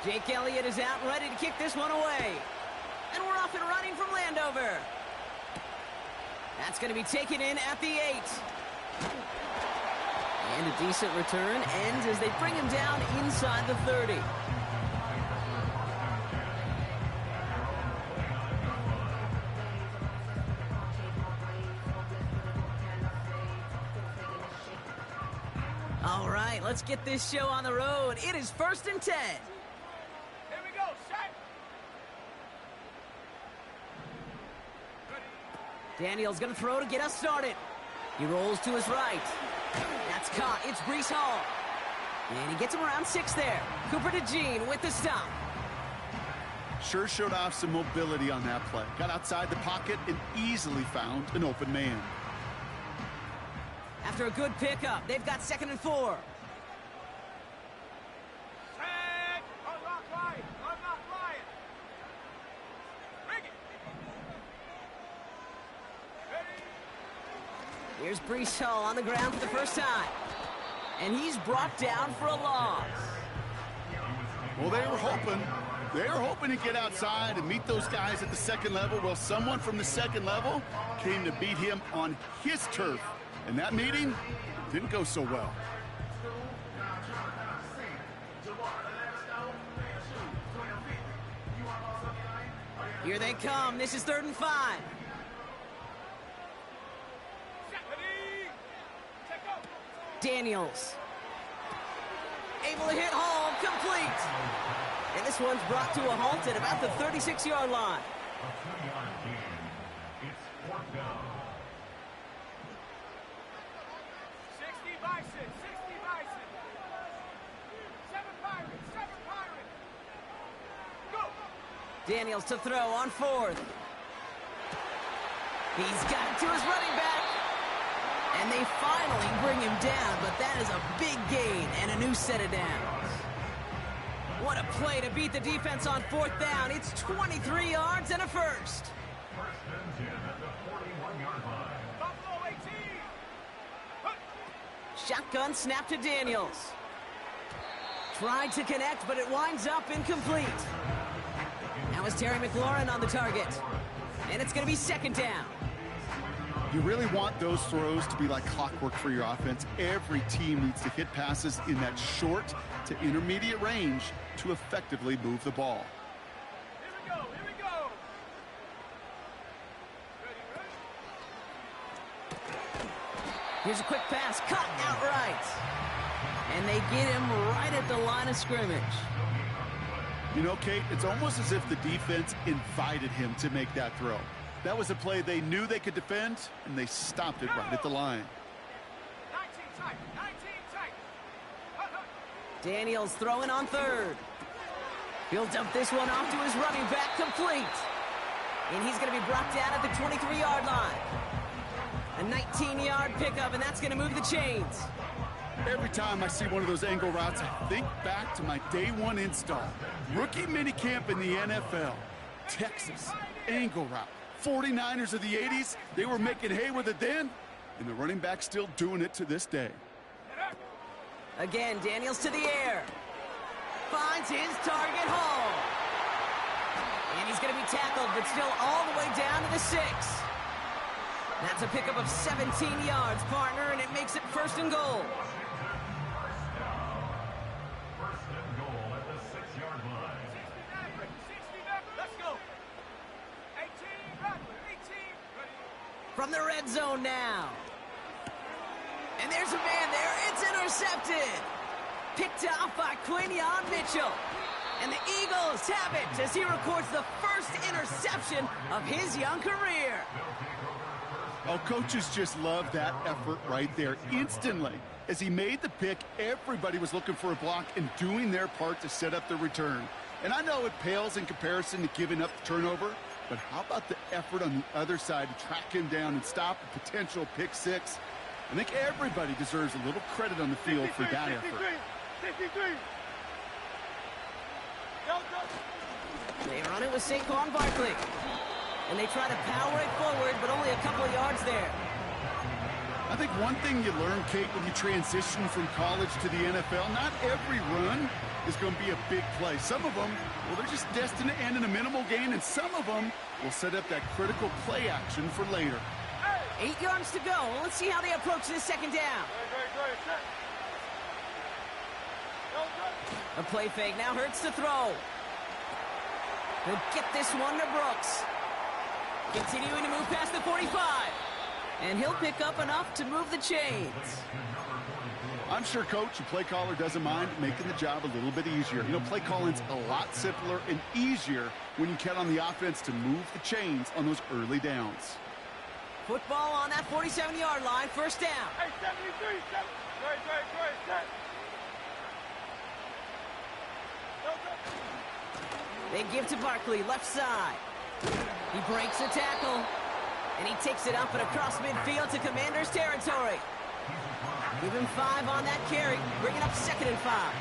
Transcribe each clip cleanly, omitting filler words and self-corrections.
Jake Elliott is out and ready to kick this one away. And we're off and running from Landover. That's going to be taken in at the 8. And a decent return ends as they bring him down inside the 30. All right, let's get this show on the road. It is 1st and 10. Here we go, set. Daniel's going to throw to get us started. He rolls to his right. That's caught. It's Breece Hall. And he gets him around 6 there. Cooper DeJean with the stop. Sure showed off some mobility on that play. Got outside the pocket and easily found an open man. After a good pickup, they've got 2nd and 4. Set. I'm not lying. I'm not lying. Bring it. Ready. Here's Breece Hall on the ground for the first time. And he's brought down for a loss. Well, they were hoping to get outside and meet those guys at the 2nd level. Well, someone from the 2nd level came to beat him on his turf. And that meeting didn't go so well. Here they come. This is 3rd and 5. Daniels. Able to hit Hall, complete. And this one's brought to a halt at about the 36-yard line. Daniels to throw on 4th. He's got it to his running back. And they finally bring him down, but that is a big gain and a new set of downs. What a play to beat the defense on 4th down. It's 23 yards and a first. Shotgun snap to Daniels. Tried to connect, but it winds up incomplete. Now is Terry McLaurin on the target. And it's going to be 2nd down. You really want those throws to be like clockwork for your offense. Every team needs to hit passes in that short to intermediate range to effectively move the ball. Here we go, here we go. Ready. Here's a quick pass, cut outright. And they get him right at the line of scrimmage. You know, Kate, it's almost as if the defense invited him to make that throw. That was a play they knew they could defend, and they stopped it right at the line. 19 tight, 19 tight. Daniels throwing on 3rd. He'll dump this one off to his running back, complete. And he's going to be brought down at the 23-yard line. A 19-yard pickup, and that's going to move the chains. Every time I see one of those angle routes, I think back to my day 1 install. Rookie minicamp in the NFL. Texas, angle route. 49ers of the 80s, they were making hay with it then, and the running back's still doing it to this day. Again, Daniels to the air. Finds his target, Hall. And he's going to be tackled, but still all the way down to the 6. That's a pickup of 17 yards, partner, and it makes it 1st and goal. From the red zone now. And there's a man there. It's intercepted. Picked off by Quinion Mitchell. And the Eagles have it as he records the first interception of his young career. Oh, coaches just love that effort right there. Instantly, as he made the pick, everybody was looking for a block and doing their part to set up the return. And I know it pales in comparison to giving up the turnover, but how about the effort on the other side to track him down and stop a potential pick 6? I think everybody deserves a little credit on the field for that effort. 53. Go. They run it with Saquon Barkley. And they try to power it forward, but only a couple of yards there. I think one thing you learn, Kate, when you transition from college to the NFL, not every run is going to be a big play. Some of them, well, they're just destined to end in a minimal gain, and some of them will set up that critical play action for later. 8 yards to go. Let's see how they approach this second down. A play fake. Now Hurts to throw. He'll get this one to Brooks. Continuing to move past the 45. And he'll pick up enough to move the chains. I'm sure Coach, the play caller, doesn't mind making the job a little bit easier. You know, play calling's a lot simpler and easier when you count on the offense to move the chains on those early downs. Football on that 47-yard line, first down. Hey, 73, 7. Great. They give to Barkley, left side. He breaks a tackle, and he takes it up and across midfield to Commanders territory. Give him 5 on that carry, bringing up 2nd and 5.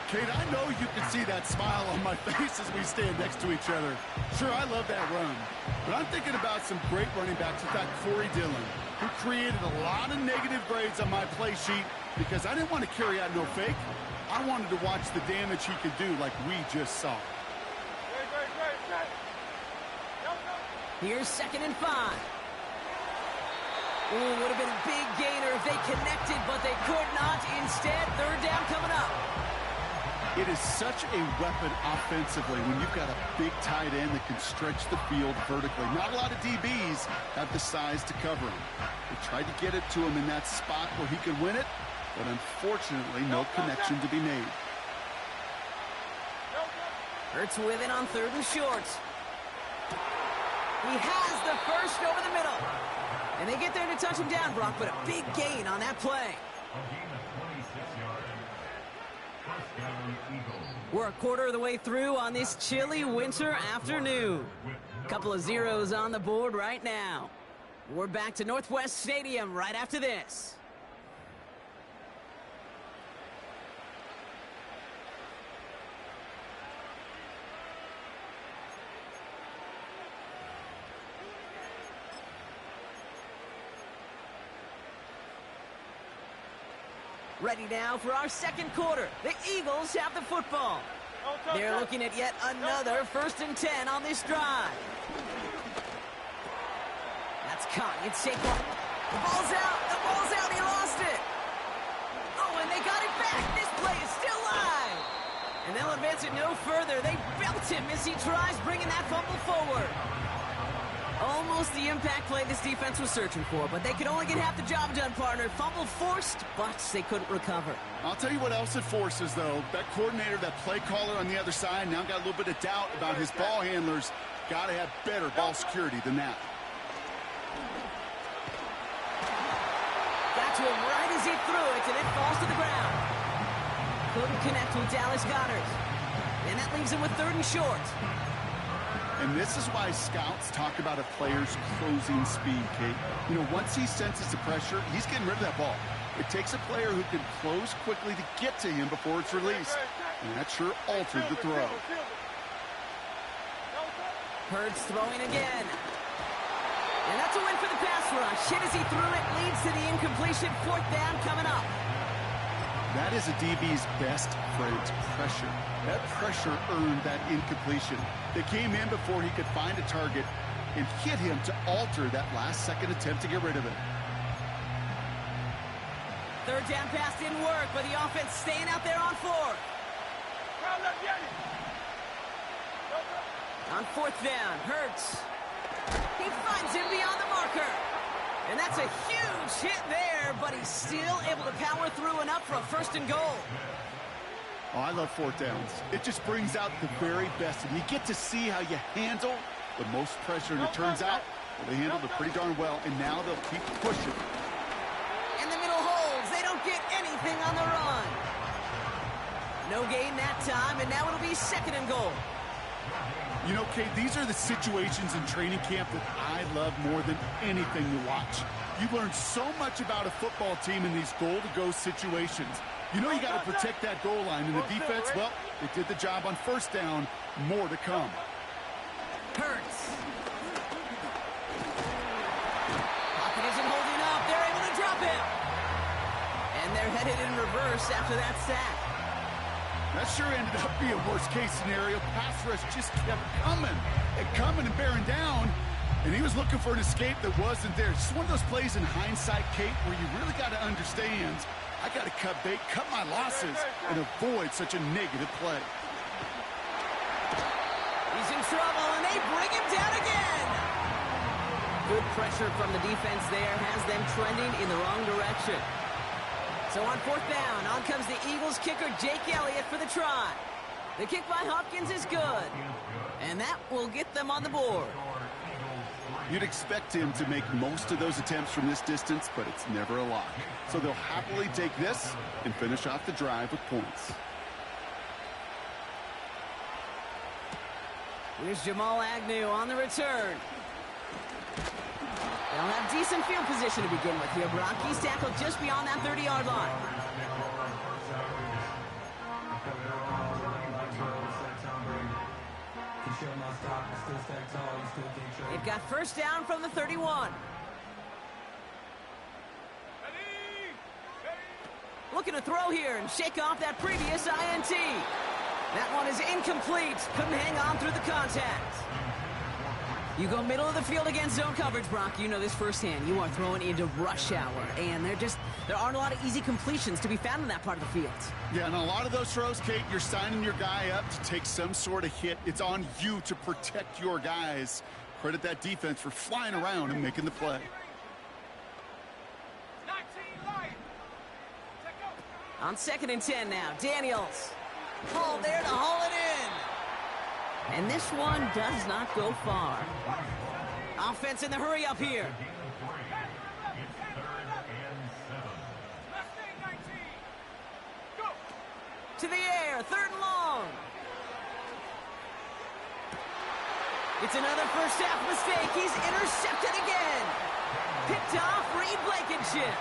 Kate, I know you can see that smile on my face as we stand next to each other. Sure, I love that run, but I'm thinking about some great running backs with that Corey Dillon, who created a lot of negative grades on my play sheet because I didn't want to carry out no fake. I wanted to watch the damage he could do like we just saw. Here's 2nd and 5. Ooh, would have been a big gainer if they connected, but they could not. Instead, 3rd down coming up. It is such a weapon offensively when you've got a big tight end that can stretch the field vertically. Not a lot of DBs have the size to cover him. They tried to get it to him in that spot where he could win it, but unfortunately, no connection to be made. Hurts with it on 3rd and short. He has the first over the middle. And they get there to touch him down, Brock, but a big gain on that play. We're a quarter of the way through on this chilly winter afternoon. Couple of zeros on the board right now. We're back to Northwest Stadium right after this. Ready now for our second quarter. The Eagles have the football. They're looking at yet another 1st and 10 on this drive. That's caught. It's Saquon. The ball's out. He lost it. Oh, and they got it back. This play is still live. And they'll advance it no further. They belt him as he tries bringing that fumble forward. Almost the impact play this defense was searching for, but they could only get half the job done, partner. Fumble forced, but they couldn't recover. I'll tell you what else it forces, though. That coordinator, that play caller on the other side, now got a little bit of doubt about his ball handlers. Got to have better ball security than that. Got to him right as he threw it, and it falls to the ground. Couldn't connect with Dallas Goedert. And that leaves him with 3rd and short. And this is why scouts talk about a player's closing speed, Kate. You know, once he senses the pressure, he's getting rid of that ball. It takes a player who can close quickly to get to him before it's released. And that sure altered the throw. Hurts throwing again. And that's a win for the pass rush. Hit as he threw it, leads to the incompletion. 4th down coming up. That is a DB's best friend, pressure. That pressure earned that incompletion. They came in before he could find a target and hit him to alter that last-second attempt to get rid of it. 3rd down pass didn't work, but the offense staying out there on 4th. On 4th down, Hurts. He finds him beyond the marker. And that's a huge hit there, but he's still able to power through enough for a 1st and goal. Oh, I love 4th downs. It just brings out the very best. And you get to see how you handle the most pressure. And it turns out, well, they handled it pretty darn well. And now they'll keep pushing. And the middle holds. They don't get anything on the run. No gain that time, and now it'll be 2nd and goal. You know, Kate, these are the situations in training camp that I love more than anything to watch. You learn so much about a football team in these goal-to-go situations. You know you got to protect that goal line, and the defense, well, they did the job on 1st down. More to come. Hurts. Pocket isn't holding up. they're headed in reverse after that sack. That sure ended up being a worst-case scenario. Pass rush just kept coming and bearing down, and he was looking for an escape that wasn't there. Just one of those plays in hindsight, Kate, where you really got to understand, I got to cut bait, cut my losses, and avoid such a negative play. He's in trouble, and they bring him down again. Good pressure from the defense there has them trending in the wrong direction. So on fourth down, on comes the Eagles kicker, Jake Elliott, for the try. The kick by Hopkins is good, and that will get them on the board. You'd expect him to make most of those attempts from this distance, but it's never a lock. So they'll happily take this and finish off the drive with points. Here's Jamal Agnew on the return. They'll have decent field position to begin with here, Brock. He's tackled just beyond that 30-yard line. They've got first down from the 31. Looking to throw here and shake off that previous INT. That one is incomplete. Couldn't hang on through the contact. You go middle of the field against zone coverage, Brock. You know this firsthand. You are throwing into rush hour, and there aren't a lot of easy completions to be found in that part of the field. Yeah, and a lot of those throws, Kate, you're signing your guy up to take some sort of hit. It's on you to protect your guys. Credit that defense for flying around and making the play. On 2nd and 10 now, Daniels. Hall there to haul it in. And this one does not go far. Offense in the hurry up here. To the air, 3rd and long. It's another first half mistake. He's intercepted again. Picked off Reed Blankenship.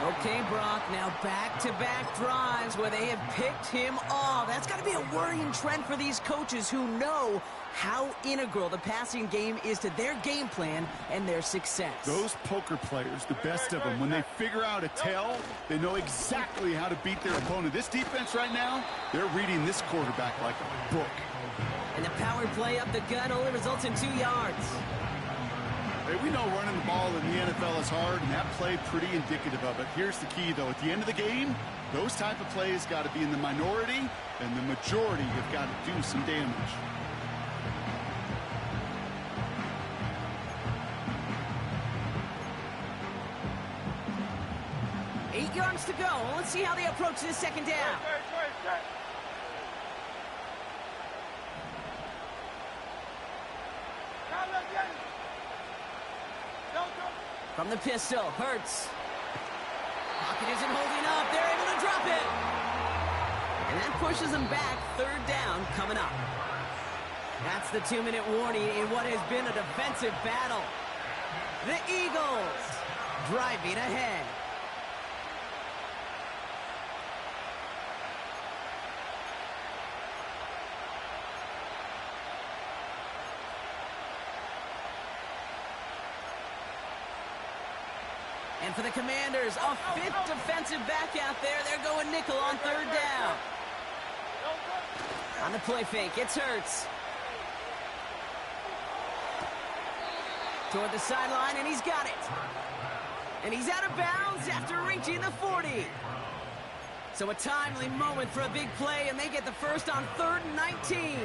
Okay, Brock, now back-to-back drives where they have picked him off. That's got to be a worrying trend for these coaches who know how integral the passing game is to their game plan and their success. Those poker players, the best of them, when they figure out a tell, they know exactly how to beat their opponent. This defense right now, they're reading this quarterback like a book. And the power play up the gut only results in 2 yards. Hey, we know running the ball in the NFL is hard, and that play pretty indicative of it. Here's the key, though. At the end of the game, those type of plays got to be in the minority, and the majority have got to do some damage. Eight yards to go. Let's see how they approach this 2nd down. From the pistol, Hurts. Pocket isn't holding up. They're able to drop it. And that pushes them back. 3rd down coming up. That's the 2-minute warning in what has been a defensive battle. The Eagles driving ahead. And for the Commanders, a 5th defensive back out there. They're going nickel on 3rd down. On the play fake, it's Hurts. Toward the sideline, and he's got it. And he's out of bounds after reaching the 40. So a timely moment for a big play, and they get the first on 3rd and 19.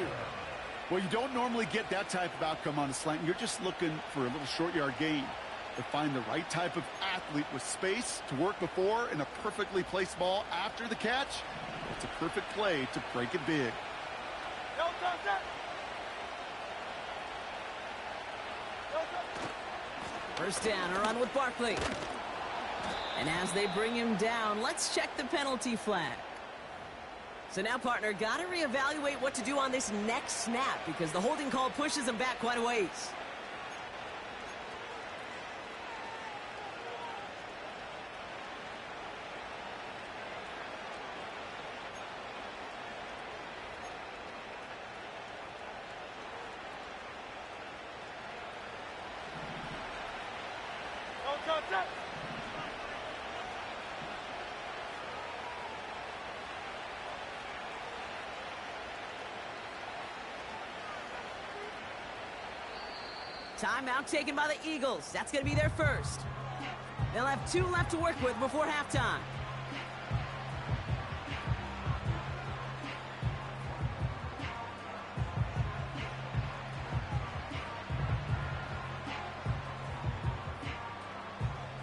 Well, you don't normally get that type of outcome on a slant. You're just looking for a little short yard gain. To find the right type of athlete with space to work before and a perfectly placed ball after the catch. It's a perfect play to break it big. First down, a run with Barkley. And as they bring him down, let's check the penalty flag. So now, partner, got to reevaluate what to do on this next snap because the holding call pushes him back quite a ways. Timeout taken by the Eagles. That's going to be their first. They'll have 2 left to work with before halftime.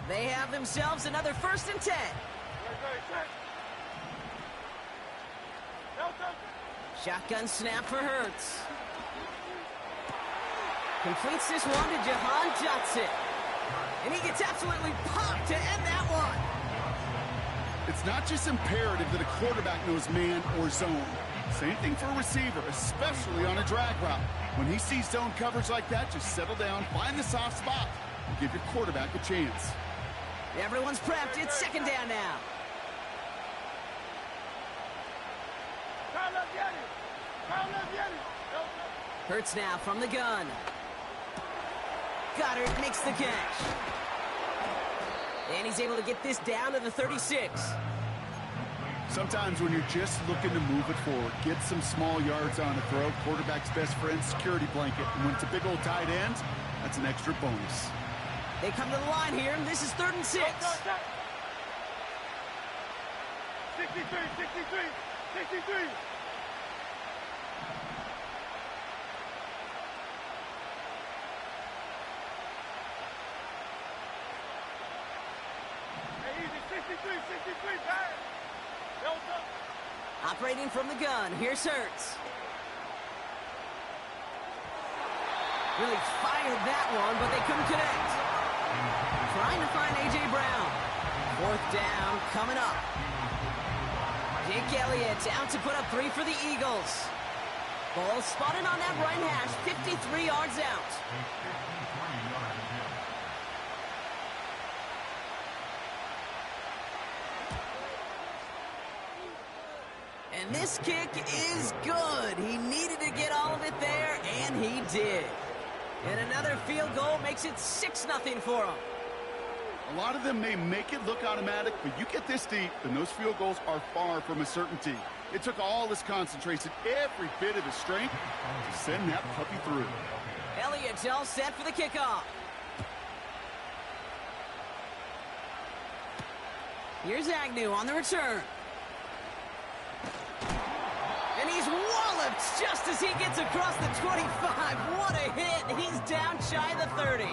They have themselves another 1st and 10. Shotgun snap for Hurts. Completes this one to Jahan Johnson. And he gets absolutely popped to end that one. It's not just imperative that a quarterback knows man or zone. Same thing for a receiver, especially on a drag route. When he sees zone coverage like that, just settle down, find the soft spot, and give your quarterback a chance. Everyone's prepped. It's 2nd down now. Hurts now from the gun. Goddard makes the catch. And he's able to get this down to the 36. Sometimes when you're just looking to move it forward, get some small yards on a throw, quarterback's best friend, security blanket. And when it's a big old tight end, that's an extra bonus. They come to the line here, and this is 3rd and 6. 63, 63. Operating from the gun, here's Hurts. Really fired that one, but they couldn't connect. Trying to find A.J. Brown. 4th down coming up. Jake Elliott out to put up 3 for the Eagles. Ball spotted on that right hash, 53 yards out. And this kick is good. He needed to get all of it there, and he did. And another field goal makes it 6-0 for him. A lot of them may make it look automatic, but you get this deep, and those field goals are far from a certainty. It took all his concentration, every bit of his strength, to send that puppy through. Elliott's all set for the kickoff. Here's Agnew on the return. And he's walloped just as he gets across the 25. What a hit. He's down shy of the 30.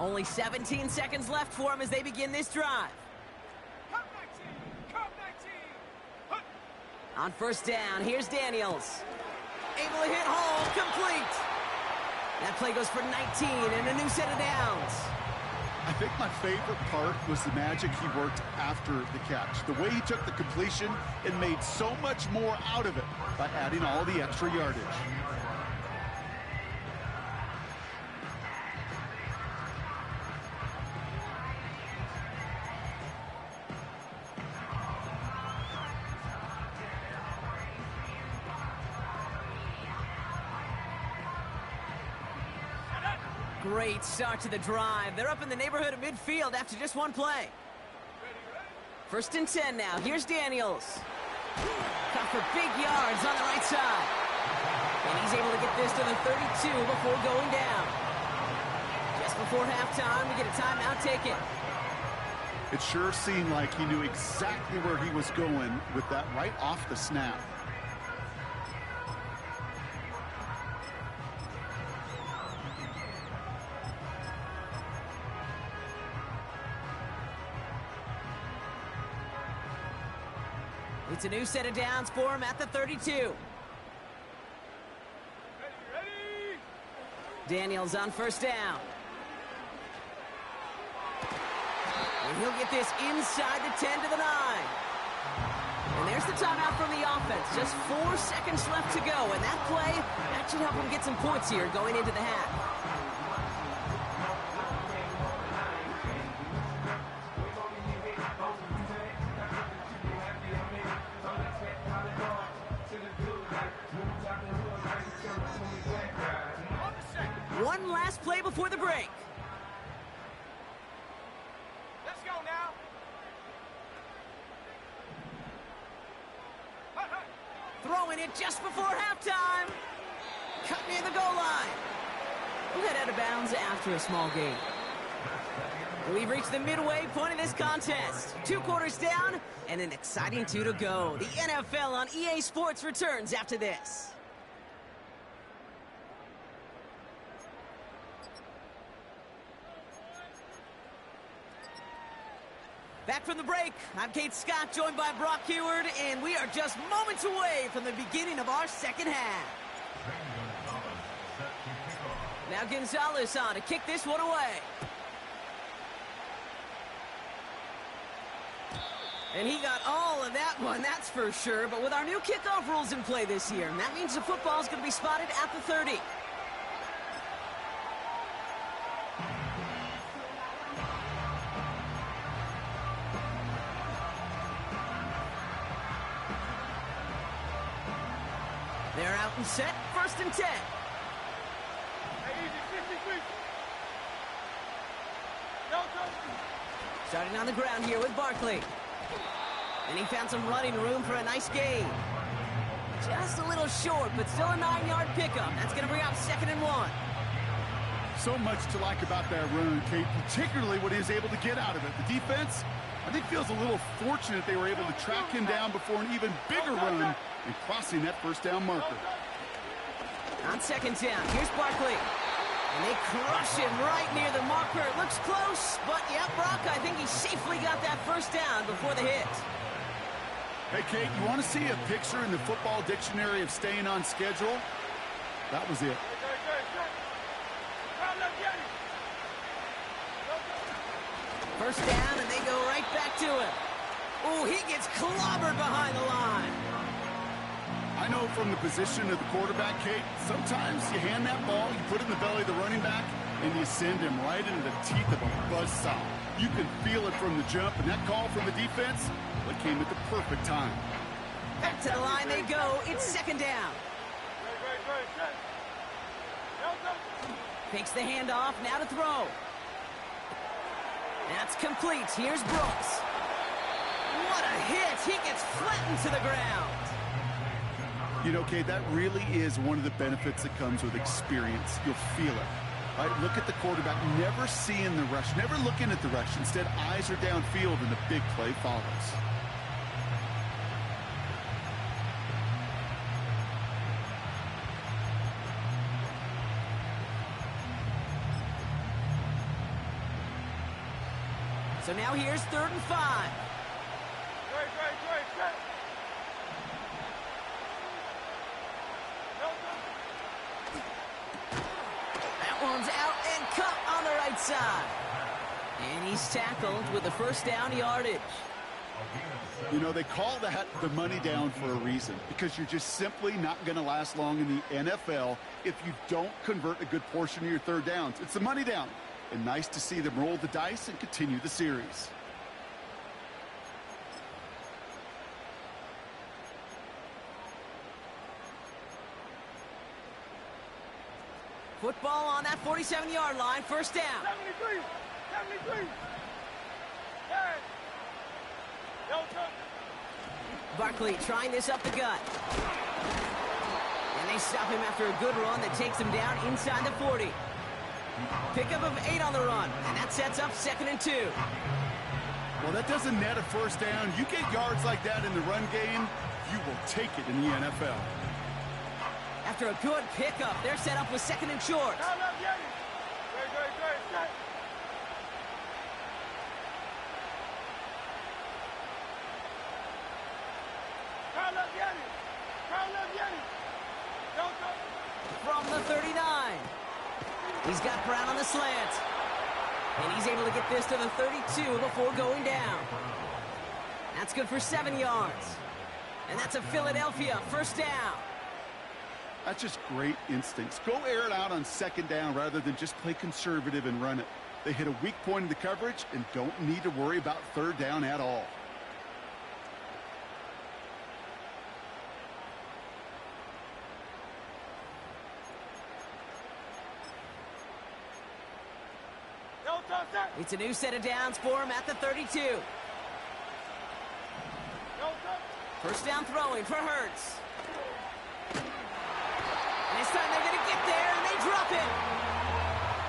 Only 17 seconds left for him as they begin this drive. On 1st down, here's Daniels. Able to hit Hall, complete. That play goes for 19 and a new set of downs. I think my favorite part was the magic he worked after the catch. The way he took the completion and made so much more out of it by adding all the extra yardage. Great start to the drive. They're up in the neighborhood of midfield after just one play. 1st and 10 now. Here's Daniels. Caught for big yards on the right side. And he's able to get this to the 32 before going down. Just before halftime, we get a timeout taken. It sure seemed like he knew exactly where he was going with that right off the snap. It's a new set of downs for him at the 32. Ready. Daniels on 1st down. And he'll get this inside the 10 to the 9. And there's the timeout from the offense. Just 4 seconds left to go. And that play, that should help him get some points here going into the half. One last play before the break. throwing it just before halftime. Cut near the goal line. We'll head out of bounds after a small gain. We've reached the midway point of this contest. 2 quarters down and an exciting 2 to go. The NFL on EA Sports returns after this. Back from the break, I'm Kate Scott, joined by Brock Heward, and we are just moments away from the beginning of our second half. Now Gonzalez on to kick this one away. And he got all of that one, that's for sure. But with our new kickoff rules in play this year, and that means the football's going to be spotted at the 30. They're out and set, 1st and 10. Starting on the ground here with Barkley. And he found some running room for a nice gain. Just a little short, but still a 9-yard pickup. That's going to bring up 2nd and 1. So much to like about that run, Kate, particularly what he was able to get out of it. The defense, I think, feels a little fortunate they were able to track him down before an even bigger run and crossing that 1st down marker. On 2nd down, here's Barkley. And they crush him right near the marker. It looks close, but yeah, Brock, I think he safely got that 1st down before the hit. Hey, Kate, you want to see a picture in the football dictionary of staying on schedule? That was it. First down, and they go right back to him. Oh, he gets clobbered behind the line. I know from the position of the quarterback, Kate, sometimes you hand that ball, you put it in the belly of the running back, and you send him right into the teeth of a buzzsaw. You can feel it from the jump, and that call from the defense, well, it came at the perfect time. Back to the line they go. It's 2nd down. Takes the handoff, now to throw. That's complete. Here's Brooks. What a hit. He gets flattened to the ground. You know, Kate, that really is one of the benefits that comes with experience. You'll feel it. Right? Look at the quarterback, never seeing the rush, never looking at the rush. Instead, eyes are downfield, and the big play follows. So now here's 3rd and 5. That one's out and cut on the right side. And he's tackled with the 1st down yardage. You know, they call that the money down for a reason, because you're just simply not going to last long in the NFL if you don't convert a good portion of your 3rd downs. It's the money down. And nice to see them roll the dice and continue the series. Football on that 47-yard line, 1st down. 73. Barkley trying this up the gut. And they stop him after a good run that takes him down inside the 40. Pickup of 8 on the run, and that sets up 2nd and 2. Well, that doesn't net a 1st down. You get yards like that in the run game, you will take it in the NFL. After a good pickup, they're set up with 2nd and short. From the 39. He's got Brown on the slant. And he's able to get this to the 32 before going down. That's good for 7 yards. And that's a Philadelphia 1st down. That's just great instincts. Go air it out on 2nd down rather than just play conservative and run it. They hit a weak point in the coverage and don't need to worry about 3rd down at all. It's a new set of downs for him at the 32. 1st down throwing for Hurts. This time they're going to get there, and they drop it.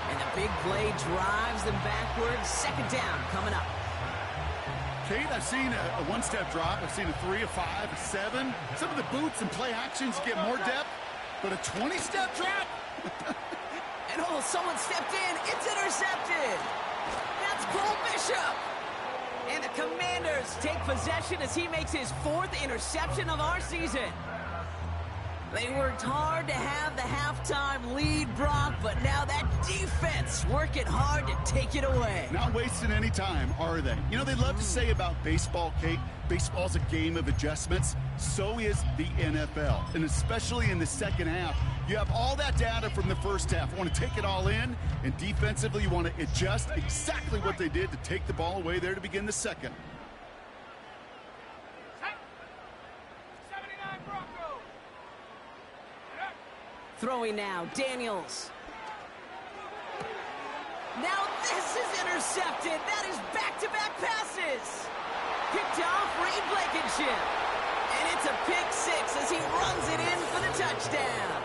And the big play drives them backwards. Second down coming up. Kate, I've seen a one-step drop. I've seen a 3, a 5, a 7. Some of the boots and play actions get more depth, but a 20-step drop? And oh, someone stepped in. It's intercepted. That's Cole Bishop. And the Commanders take possession as he makes his 4th interception of our season. They worked hard to have the halftime lead, Brock, but now that defense working hard to take it away. Not wasting any time, are they? You know, they love to say about baseball, Kate, baseball's a game of adjustments. So is the NFL. And especially in the second half, you have all that data from the first half. You want to take it all in, and defensively you want to adjust exactly what they did to take the ball away there to begin the second. Throwing now, Daniels. Now this is intercepted. That is back-to-back passes. Picked off Reed Blankenship. And it's a pick 6 as he runs it in for the touchdown.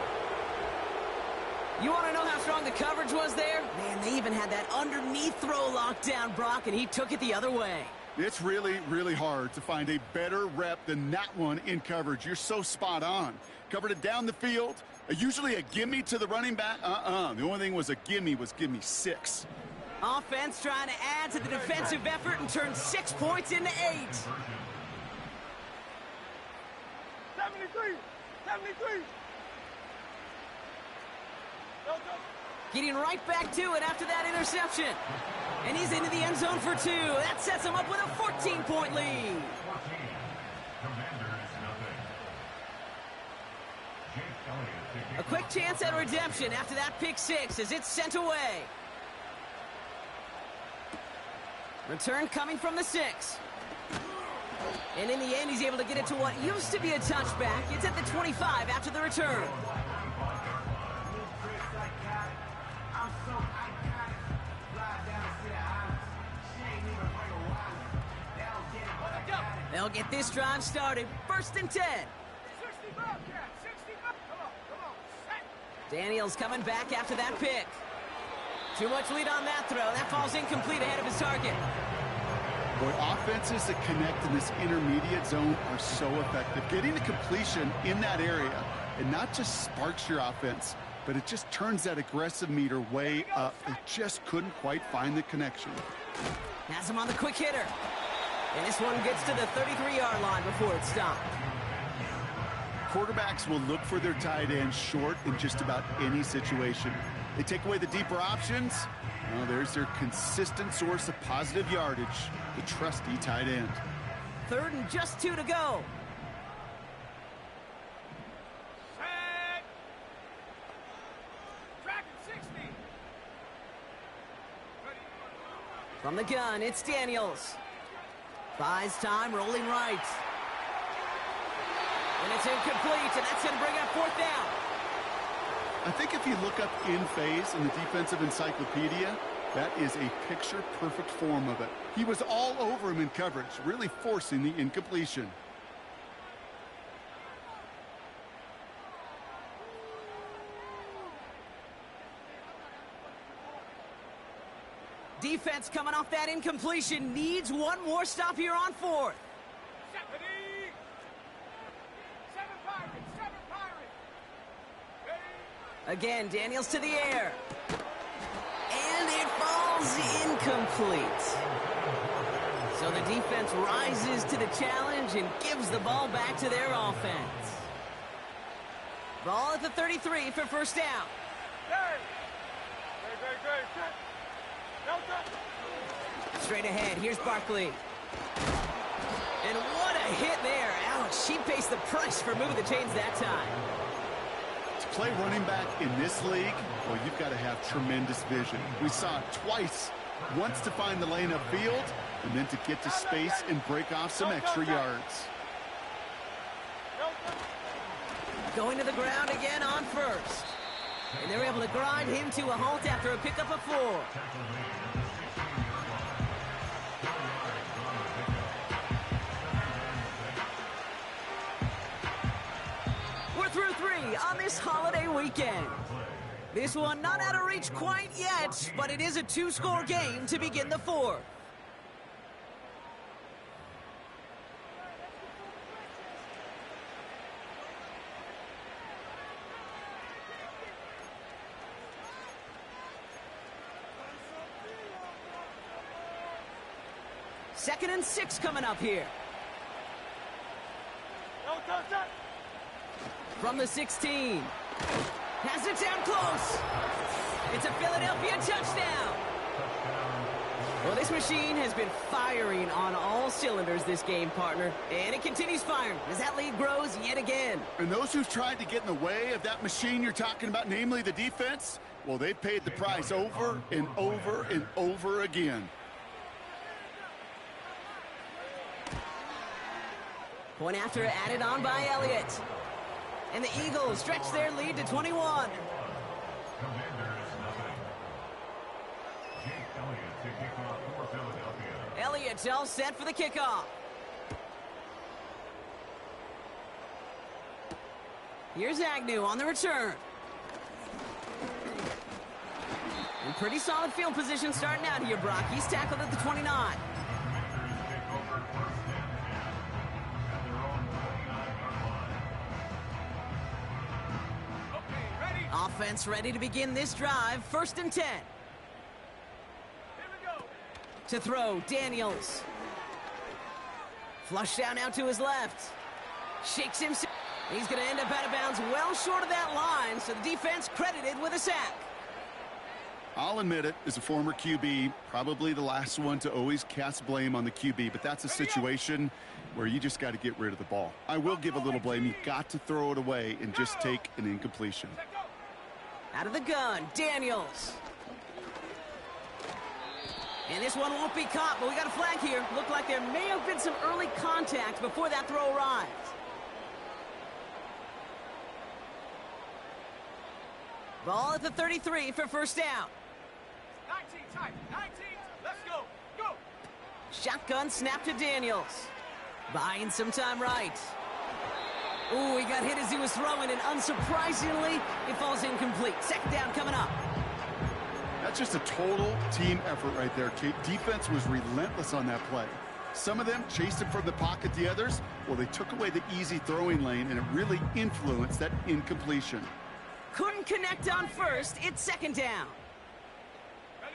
You want to know how strong the coverage was there? Man, they even had that underneath throw locked down, Brock, and he took it the other way. It's really, really hard to find a better rep than that one in coverage. You're so spot on. Covered it down the field. Usually a gimme to the running back. The only thing was a gimme 6. Offense trying to add to the defensive effort and turn 6 points into 8. 73! 73! Getting right back to it after that interception. And he's into the end zone for 2. That sets him up with a 14-point lead. A quick chance at redemption after that pick 6 as it's sent away. Return coming from the 6. And in the end, he's able to get it to what used to be a touchback. It's at the 25 after the return. They'll get this drive started. 1st and 10. 65, Cat! 65! Come on, set! Daniels coming back after that pick. Too much lead on that throw. That falls incomplete ahead of his target. Boy, offenses that connect in this intermediate zone are so effective. Getting the completion in that area, it not just sparks your offense, but it just turns that aggressive meter way up. They just couldn't quite find the connection. Has him on the quick hitter. And this one gets to the 33-yard line before it's stopped. Quarterbacks will look for their tight end short in just about any situation. They take away the deeper options. Well, there's their consistent source of positive yardage, the trusty tight end. 3rd and just 2 to go. Set! Track at 60! From the gun, it's Daniels. Buys time, rolling right. And it's incomplete, and that's going to bring up 4th down. I think if you look up in phase in the defensive encyclopedia, that is a picture-perfect form of it. He was all over him in coverage, really forcing the incompletion. Defense coming off that incompletion needs one more stop here on 4th. 70! 7 Pirates! 7 Pirates! Ready? Again, Daniels to the air. And it falls incomplete. So the defense rises to the challenge and gives the ball back to their offense. Ball at the 33 for 1st down. Great. Set. Straight ahead, here's Barkley. And what a hit there. Ouch, she pays the price for moving the chains that time. To play running back in this league, well, you've got to have tremendous vision. We saw it twice. Once to find the lane upfield, and then to get to space and break off some extra yards. Going to the ground again on 1st. And they're able to grind him to a halt after a pickup of 4. We're through 3 on this holiday weekend. This one not out of reach quite yet, but it is a 2-score game to begin the 4th. Second and 6 coming up here. From the 16. Has it down close. It's a Philadelphia touchdown. Well, this machine has been firing on all cylinders this game, partner. And it continues firing as that lead grows yet again. And those who've tried to get in the way of that machine you're talking about, namely the defense, well, they've paid the price over and over and over again. Point after added on by Elliott. And the Eagles stretch their lead to 21. Elliott's all set for the kickoff. Here's Agnew on the return. And pretty solid field position starting out here, Brock. He's tackled at the 29. Offense ready to begin this drive. 1st and 10. Here we go. To throw, Daniels. Flush down out to his left. Shakes him. He's going to end up out of bounds well short of that line, so the defense credited with a sack. I'll admit it, as a former QB, probably the last one to always cast blame on the QB, but that's a situation where you just got to get rid of the ball. I will give a little blame. You've got to throw it away and just take an incompletion. Out of the gun, Daniels. And this one won't be caught, but we got a flag here. Looked like there may have been some early contact before that throw arrived. Ball at the 33 for 1st down. 19, tight, 19, let's go, go. Shotgun snap to Daniels. Buying some time right. Ooh, he got hit as he was throwing, and unsurprisingly, it falls incomplete. 2nd down coming up. That's just a total team effort right there, Kate. Defense was relentless on that play. Some of them chased him from the pocket. The others, well, they took away the easy throwing lane, and it really influenced that incompletion. Couldn't connect on 1st. It's 2nd down. Ready?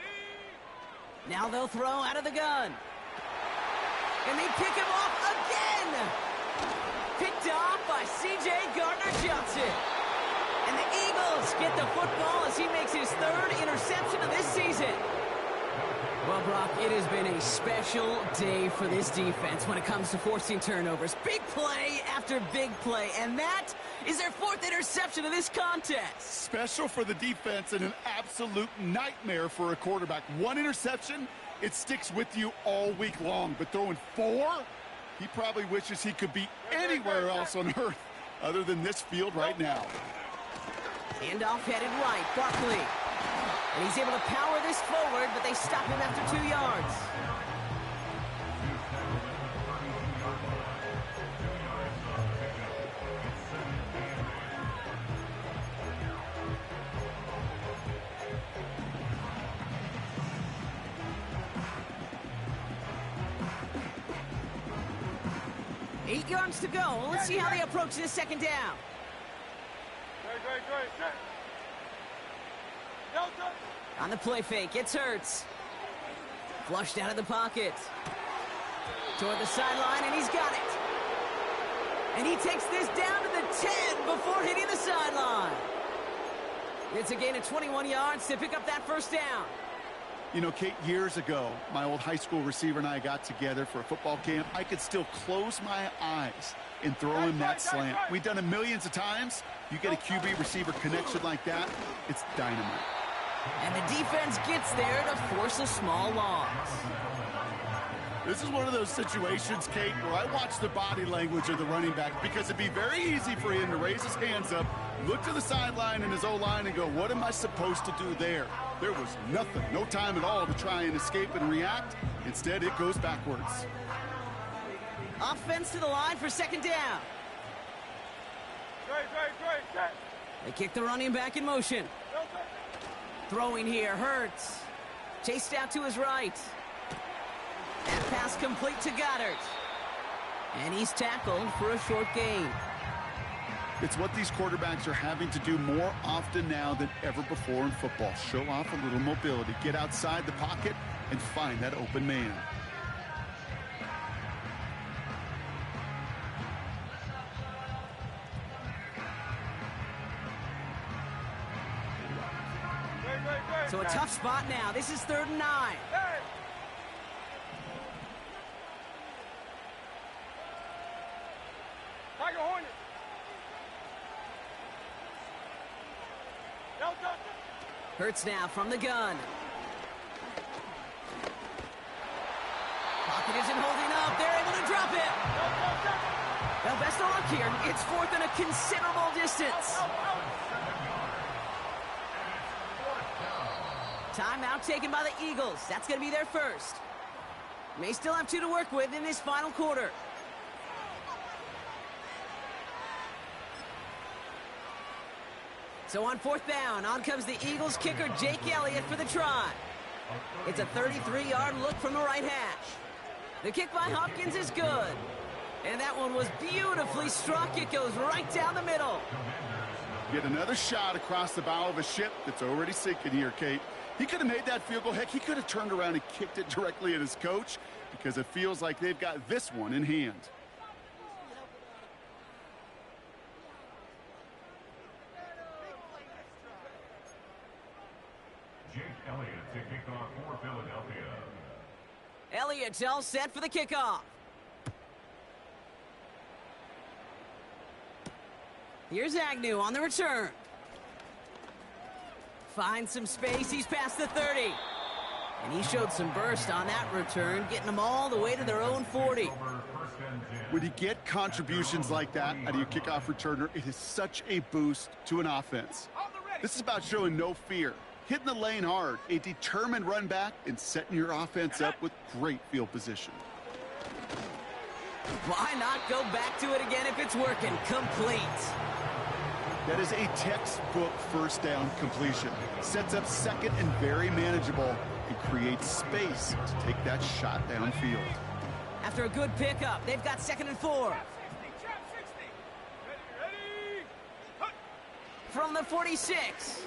Now they'll throw out of the gun. And they pick him off again. Picked off by C.J. Gardner-Johnson. And the Eagles get the football as he makes his 3rd interception of this season. Well, Brock, it has been a special day for this defense when it comes to forcing turnovers. Big play after big play, and that is their 4th interception of this contest. Special for the defense and an absolute nightmare for a quarterback. 1 interception, it sticks with you all week long, but throwing 4? He probably wishes he could be anywhere else on earth other than this field right now. Handoff headed right, Barkley. And he's able to power this forward, but they stop him after 2 yards. Eight yards to go. Let's see how they approach this 2nd down. Great. On the play fake, it's Hurts. Flushed out of the pocket. Toward the sideline, and he's got it. And he takes this down to the 10 before hitting the sideline. It's a gain of 21 yards to pick up that 1st down. You know, Kate, years ago, my old high school receiver and I got together for a football camp. I could still close my eyes and throw him that slant. We've done it millions of times. You get a QB receiver connection like that, it's dynamite. And the defense gets there to force a small loss. This is one of those situations, Kate, where I watch the body language of the running back, because it'd be very easy for him to raise his hands up, look to the sideline and his O-line and go, what am I supposed to do there? There was nothing, no time at all to try and escape and react. Instead, it goes backwards. Offense to the line for 2nd down. They kick the running back in motion. Throwing here, Hurts. Chased out to his right. That pass complete to Goddard. And he's tackled for a short gain. It's what these quarterbacks are having to do more often now than ever before in football. Show off a little mobility, get outside the pocket, and find that open man. So a tough spot now. This is 3rd and 9. Hey! Tiger Hornet! Hurts now from the gun. Pocket isn't holding up. They're able to drop it. Well, best of luck here. It's 4th and a considerable distance. Timeout taken by the Eagles. That's going to be their first. May still have 2 to work with in this final quarter. So on 4th down, on comes the Eagles kicker, Jake Elliott, for the try. It's a 33-yard look from the right hash. The kick by Hopkins is good. And that one was beautifully struck. It goes right down the middle. Get another shot across the bow of a ship that's already sinking here, Kate. He could have made that field goal. Heck, he could have turned around and kicked it directly at his coach because it feels like they've got this one in hand. Jake Elliott to kick off for Philadelphia. Elliott's all set for the kickoff. Here's Agnew on the return. Finds some space. He's past the 30. And he showed some burst on that return, getting them all the way to their own 40. When you get contributions like that out of your kickoff returner, it is such a boost to an offense. This is about showing no fear, hitting the lane hard, a determined run back, and setting your offense up with great field position. Why not go back to it again if it's working? Complete. That is a textbook first down completion. Sets up second and very manageable and creates space to take that shot downfield. After a good pickup, they've got 2nd and 4. From the 46.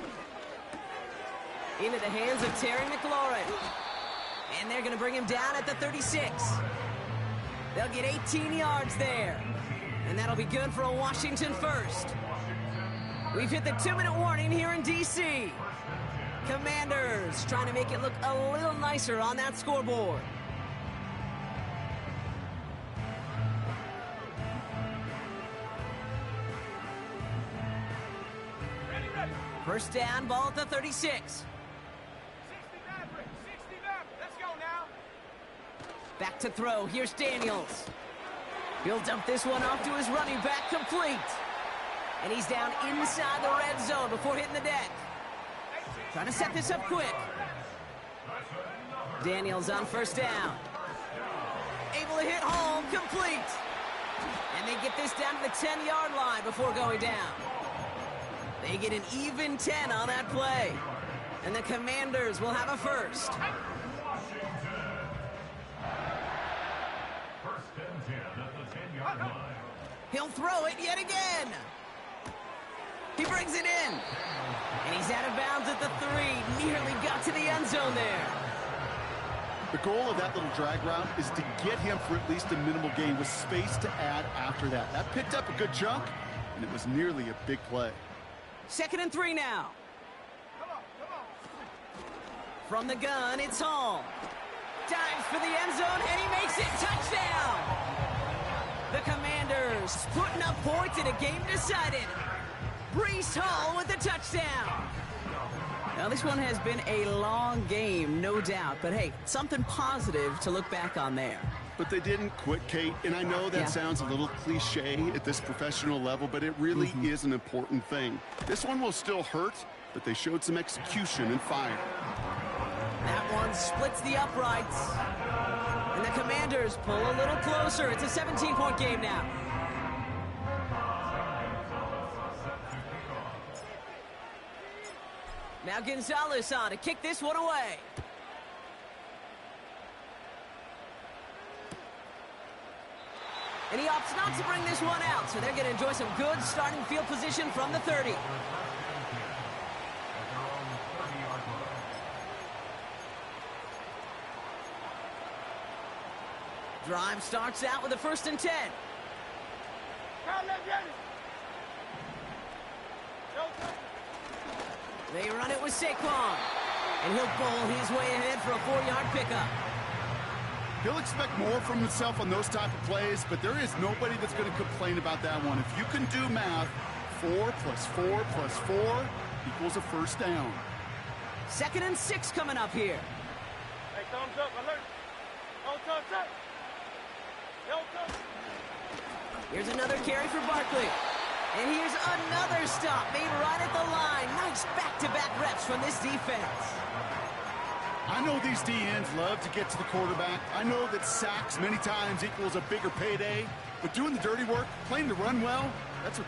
Into the hands of Terry McLaurin. And they're going to bring him down at the 36. They'll get 18 yards there. And that'll be good for a Washington first. We've hit the 2-minute warning here in D.C. Commanders trying to make it look a little nicer on that scoreboard. First down, ball at the 36. 60 Let's go now. Back to throw. Here's Daniels. He'll dump this one off to his running back, complete. And he's down inside the red zone before hitting the deck. Trying to set this up quick. Daniels on first down. Able to hit home, complete. And they get this down to the 10-yard line before going down. They get an even 10 on that play. And the Commanders will have a first. First and 10 at the 10-yard line. He'll throw it yet again. He brings it in. And he's out of bounds at the 3. Nearly got to the end zone there. The goal of that little drag route is to get him for at least a minimal gain with space to add after that. That picked up a good chunk, and it was nearly a big play. 2nd and 3 now. From the gun, it's Hall. Dives for the end zone, and he makes it. Touchdown! The Commanders putting up points in a game decided. Breece Hall with the touchdown. Now, this one has been a long game, no doubt. But, hey, something positive to look back on there. But they didn't quit, Kate. And I know that sounds a little cliche at this professional level, but it really is an important thing. This one will still hurt, but they showed some execution and fire. That one splits the uprights. And the Commanders pull a little closer. It's a 17-point game now. Now Gonzalez on to kick this one away. And he opts not to bring this one out, so they're going to enjoy some good starting field position from the 30. Drive starts out with a 1st and 10. They run it with Saquon. And he'll bowl his way ahead for a 4-yard pickup. He'll expect more from himself on those type of plays, but there is nobody that's going to complain about that one. If you can do math, 4 plus 4 plus 4 equals a 1st down. 2nd and 6 coming up here. Hey, thumbs up, alert. No thumbs up. No thumbs. Here's another carry for Barkley. And here's another stop made right at the line. Nice back-to-back reps from this defense. I know these DNs love to get to the quarterback. I know that sacks many times equals a bigger payday. But doing the dirty work, playing the run well, that's what the